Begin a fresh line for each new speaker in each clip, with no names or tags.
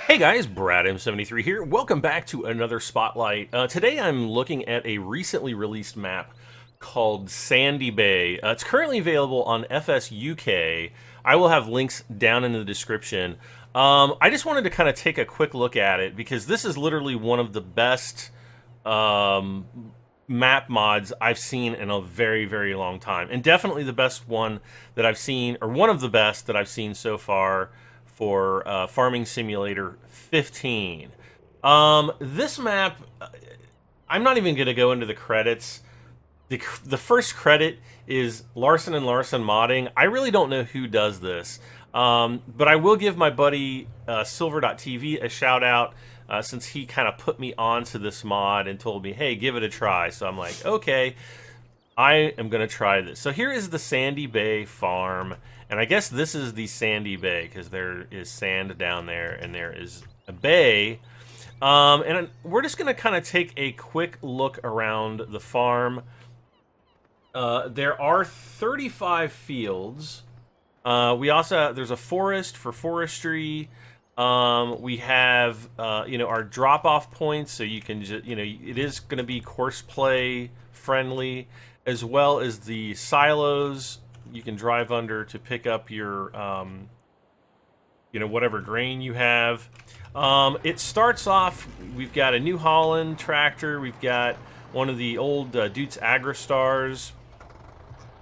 Hey guys, Brad M73 here. Welcome back to another Spotlight. Today I'm looking at a recently released map called Sandy Bay. It's currently available on FS UK. I will have links down in the description. I just wanted to kind of take a quick look at it because this is literally one of the best map mods I've seen in a very, very long time. And definitely the best one that I've seen, or one of the best that I've seen so far for Farming Simulator 15. This map, I'm not even going to go into the credits. The first credit is Larson & Larson Modding. I really don't know who does this, but I will give my buddy Silver.tv a shout out since he kind of put me onto this mod and told me, hey, give it a try. So I'm like, okay, I am going to try this. So here is the Sandy Bay farm. And I guess this is the Sandy Bay because there is sand down there and there is a bay. And we're just going to kind of take a quick look around the farm. There are 35 fields. We also there's a forest for forestry. We have our drop-off points, so you can just it is going to be courseplay friendly, as well as the silos you can drive under to pick up your whatever grain you have. It starts off, we've got a New Holland tractor, we've got one of the old Dutes Agrastars,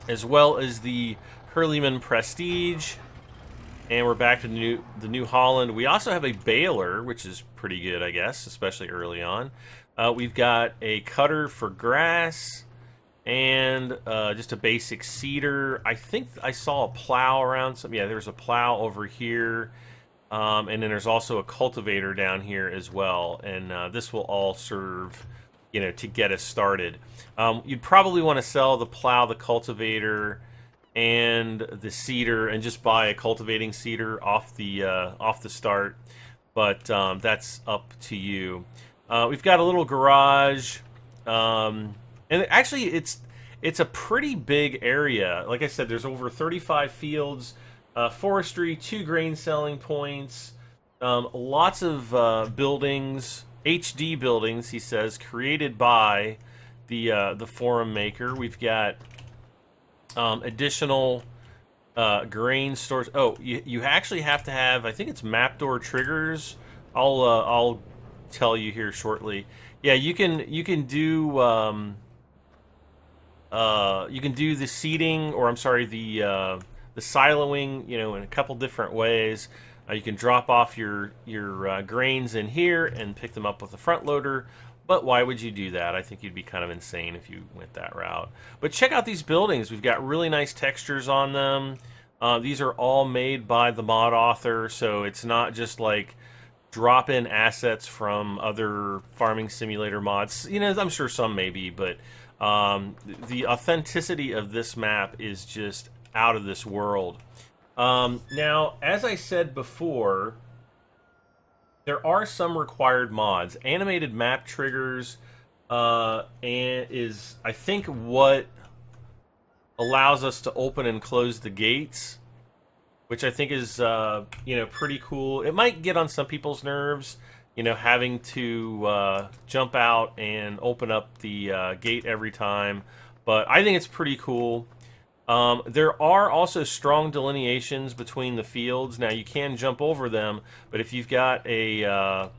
as well as the Hurleyman Prestige, and we're back to the New Holland. We also have a baler, which is pretty good, I guess, especially early on. We've got a cutter for grass, and just a basic seeder. I think I saw a plow around some. Yeah, there's a plow over here, and then there's also a cultivator down here as well. And this will all serve, to get us started. You'd probably want to sell the plow, the cultivator, and the seeder, and just buy a cultivating seeder off the start. But that's up to you. We've got a little garage. And actually, it's a pretty big area. Like I said, there's over 35 fields, forestry, 2 grain selling points, lots of buildings, HD buildings, he says, created by the forum maker. We've got additional grain stores. Oh, you actually have to have, I think it's map door triggers. I'll tell you here shortly. Yeah, you can do. You can do the seeding, or I'm sorry, the siloing, in a couple different ways. You can drop off your grains in here and pick them up with a front loader. But why would you do that? I think you'd be kind of insane if you went that route. But check out these buildings. We've got really nice textures on them. These are all made by the mod author, so it's not just like drop-in assets from other farming simulator mods. I'm sure some may be, but the authenticity of this map is just out of this world. Now, as I said before, there are some required mods. Animated map triggers and is, I think, what allows us to open and close the gates, which I think is pretty cool. It might get on some people's nerves, having to jump out and open up the gate every time. But I think it's pretty cool. There are also strong delineations between the fields. Now, you can jump over them, but if you've got a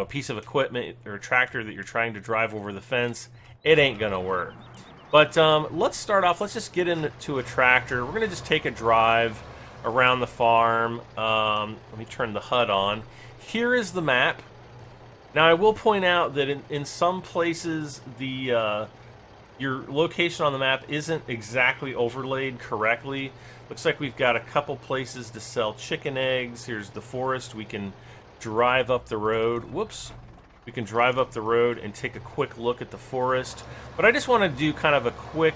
piece of equipment or a tractor that you're trying to drive over the fence, it ain't gonna work. But let's start off. Let's just get into a tractor. We're gonna just take a drive around the farm. Let me turn the HUD on. Here is the map. Now, I will point out that in some places your location on the map isn't exactly overlaid correctly. Looks like we've got a couple places to sell chicken eggs. Here's the forest. We can drive up the road. Whoops. We can drive up the road and take a quick look at the forest. But I just want to do kind of a quick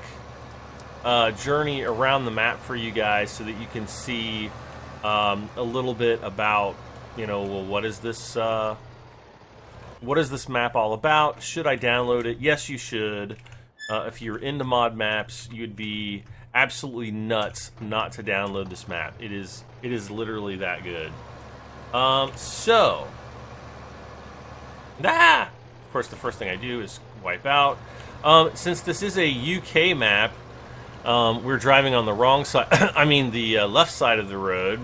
journey around the map for you guys so that you can see a little bit about, well, what is this map all about? Should I download it? Yes, you should. if you're into mod maps, you'd be absolutely nuts not to download this map. It is literally that good. Of course, the first thing I do is wipe out. Since this is a UK map, we're driving on the wrong side. I mean, the left side of the road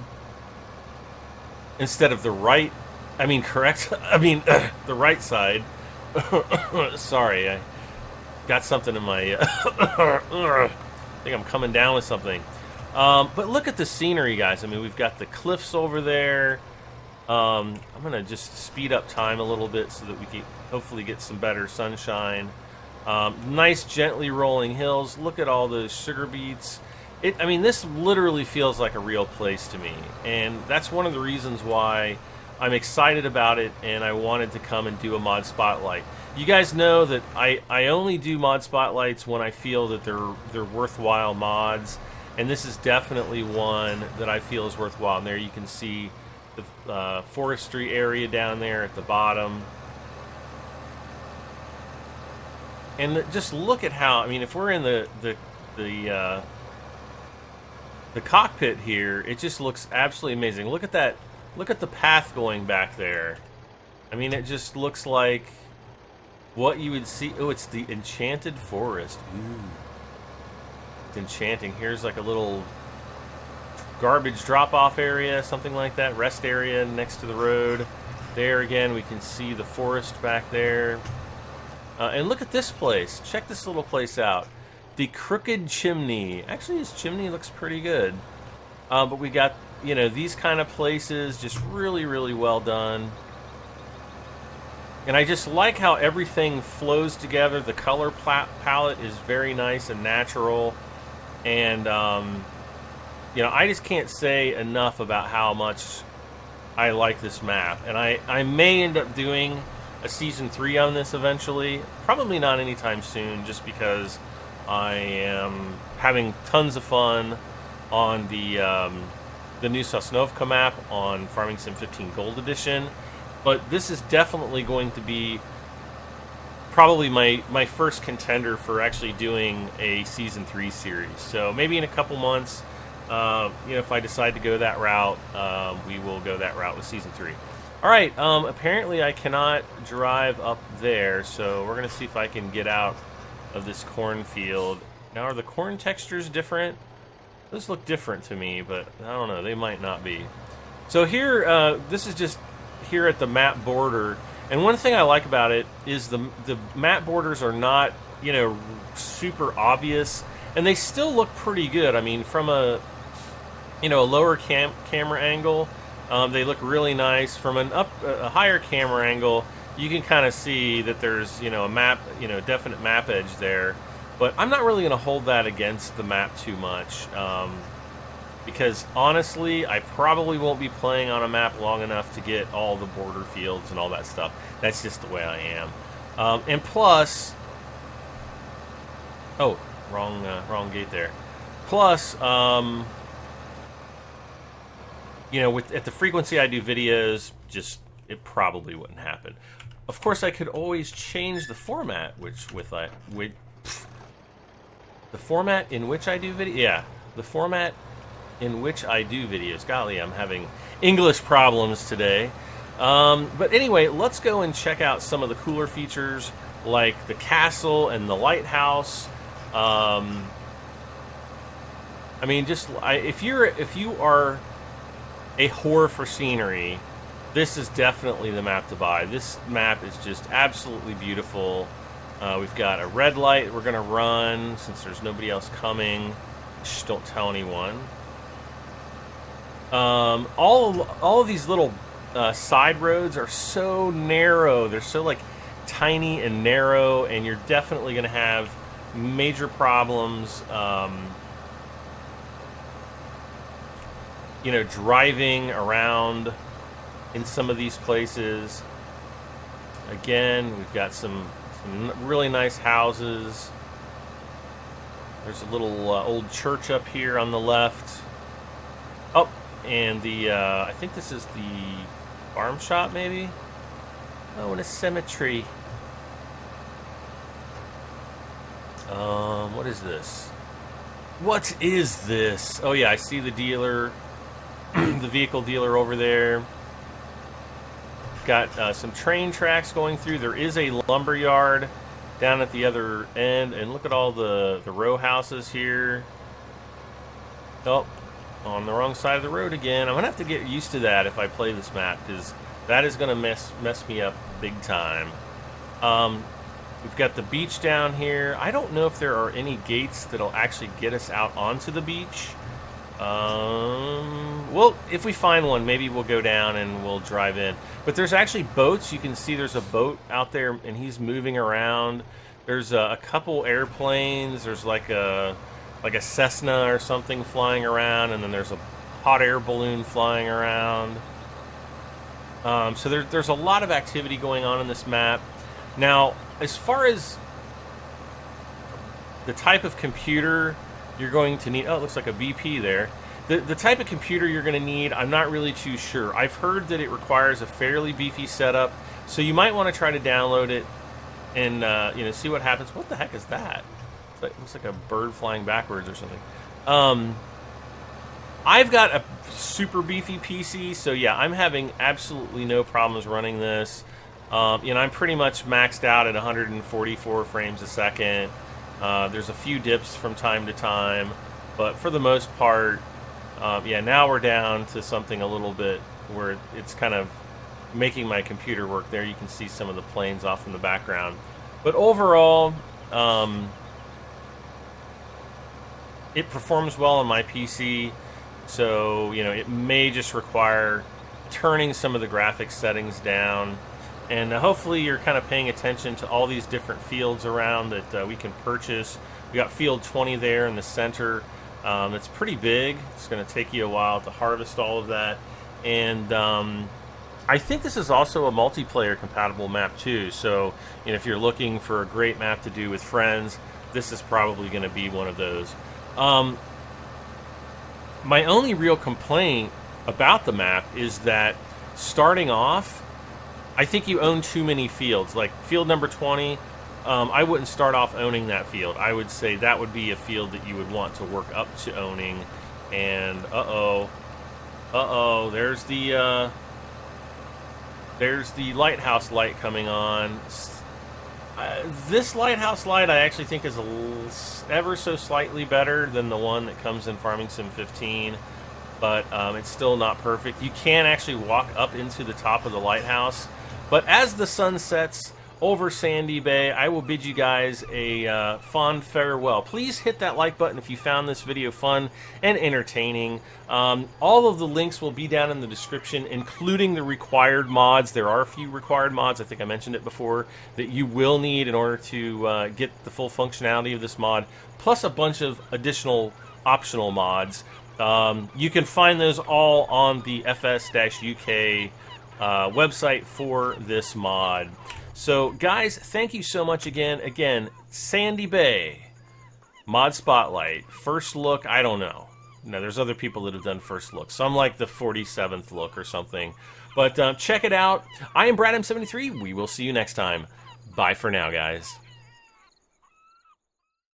instead of the right. I mean, correct. I mean, the right side. Sorry, I got something in my. I think I'm coming down with something. But look at the scenery, guys. I mean, we've got the cliffs over there. I'm gonna just speed up time a little bit so that we can hopefully get some better sunshine. Nice gently rolling hills. Look at all those sugar beets. I mean, this literally feels like a real place to me, and that's one of the reasons why I'm excited about it, and I wanted to come and do a mod spotlight. You guys know that I only do mod spotlights when I feel that they're worthwhile mods, and this is definitely one that I feel is worthwhile. And there you can see the forestry area down there at the bottom. And just look at how, I mean, if we're in the cockpit here, it just looks absolutely amazing. Look at that. Look at the path going back there. I mean, it just looks like what you would see. Oh, it's the Enchanted Forest. Ooh. It's enchanting. Here's like a little garbage drop-off area, something like that. Rest area next to the road. There again, we can see the forest back there. And look at this place. Check this little place out. The Crooked Chimney. Actually, this chimney looks pretty good. But we got, you know, these kind of places, just really, really well done. And I just like how everything flows together. The color palette is very nice and natural. And, you know, I just can't say enough about how much I like this map. And I may end up doing a Season 3 on this eventually. Probably not anytime soon, just because I am having tons of fun on the new Sosnovka map on Farming Sim 15 Gold Edition. But this is definitely going to be probably my first contender for actually doing a Season 3 series. So maybe in a couple months, you know, if I decide to go that route, we will go that route with Season 3. Alright, apparently I cannot drive up there, so we're going to see if I can get out of this cornfield. Now, are the corn textures different? Those look different to me, but I don't know, they might not be. So here, this is just here at the map border, and one thing I like about it is the map borders are not, you know, super obvious, and they still look pretty good. I mean, from a, you know, a lower camera angle, they look really nice. From a higher camera angle, you can kind of see that there's, you know, a map, you know, definite map edge there. But I'm not really going to hold that against the map too much, because honestly, I probably won't be playing on a map long enough to get all the border fields and all that stuff. That's just the way I am. And plus, oh, wrong gate there. Plus, you know, at the frequency I do videos, just it probably wouldn't happen. Of course, I could always change the format, the format in which I do video. Yeah, the format in which I do videos. Golly, I'm having English problems today. But anyway, let's go and check out some of the cooler features, like the castle and the lighthouse. I mean, just if you are a whore for scenery, this is definitely the map to buy. This map is just absolutely beautiful. We've got a red light we're going to run since there's nobody else coming. Shh, don't tell anyone. All of these little side roads are so narrow. They're so like tiny and narrow, and you're definitely going to have major problems, you know, driving around in some of these places. Again, we've got some really nice houses. There's a little old church up here on the left. Oh, and the I think this is the farm shop, maybe. Oh, and a cemetery. What is this? What is this? Oh yeah, I see the dealer, the vehicle dealer over there. Got some train tracks going through. There is a lumber yard down at the other end, and look at all the row houses here. Oh, on the wrong side of the road again. I'm gonna have to get used to that if I play this map, because that is gonna mess me up big time. We've got the beach down here. I don't know if there are any gates that'll actually get us out onto the beach. Well, if we find one, maybe we'll go down and we'll drive in. But there's actually boats. You can see there's a boat out there, and he's moving around. There's a couple airplanes. There's like a Cessna or something flying around, and then there's a hot air balloon flying around. So there's a lot of activity going on in this map. Now, as far as the type of computer you're going to need... Oh, it looks like a BP there. The type of computer you're going to need, I'm not really too sure. I've heard that it requires a fairly beefy setup, so you might want to try to download it and see what happens. What the heck is that? It looks like a bird flying backwards or something. I've got a super beefy PC, so yeah, I'm having absolutely no problems running this. I'm pretty much maxed out at 144 frames a second. There's a few dips from time to time, but for the most part, yeah, now we're down to something a little bit where it's kind of making my computer work. There you can see some of the planes off in the background. But overall, it performs well on my PC, so it may just require turning some of the graphics settings down. And hopefully you're kind of paying attention to all these different fields around that we can purchase. We got field 20 there in the center. It's pretty big. It's going to take you a while to harvest all of that. And I think this is also a multiplayer compatible map too. So if you're looking for a great map to do with friends, this is probably going to be one of those. My only real complaint about the map is that starting off, I think you own too many fields. Like field number 20, I wouldn't start off owning that field. I would say that would be a field that you would want to work up to owning. And there's the lighthouse light coming on. This lighthouse light I actually think is ever so slightly better than the one that comes in Farming Sim 15, but it's still not perfect. You can actually walk up into the top of the lighthouse. But as the sun sets over Sandy Bay, I will bid you guys a fond farewell. Please hit that like button if you found this video fun and entertaining. All of the links will be down in the description, including the required mods. There are a few required mods, I think I mentioned it before, that you will need in order to get the full functionality of this mod, plus a bunch of additional optional mods. You can find those all on the FS-UK website for this mod. So guys, thank you so much again. Sandy Bay mod spotlight, first look. I don't know, there's other people that have done first look, so I'm like the 47th look or something, but check it out. I am Brad M73. We will see you next time. Bye for now, guys.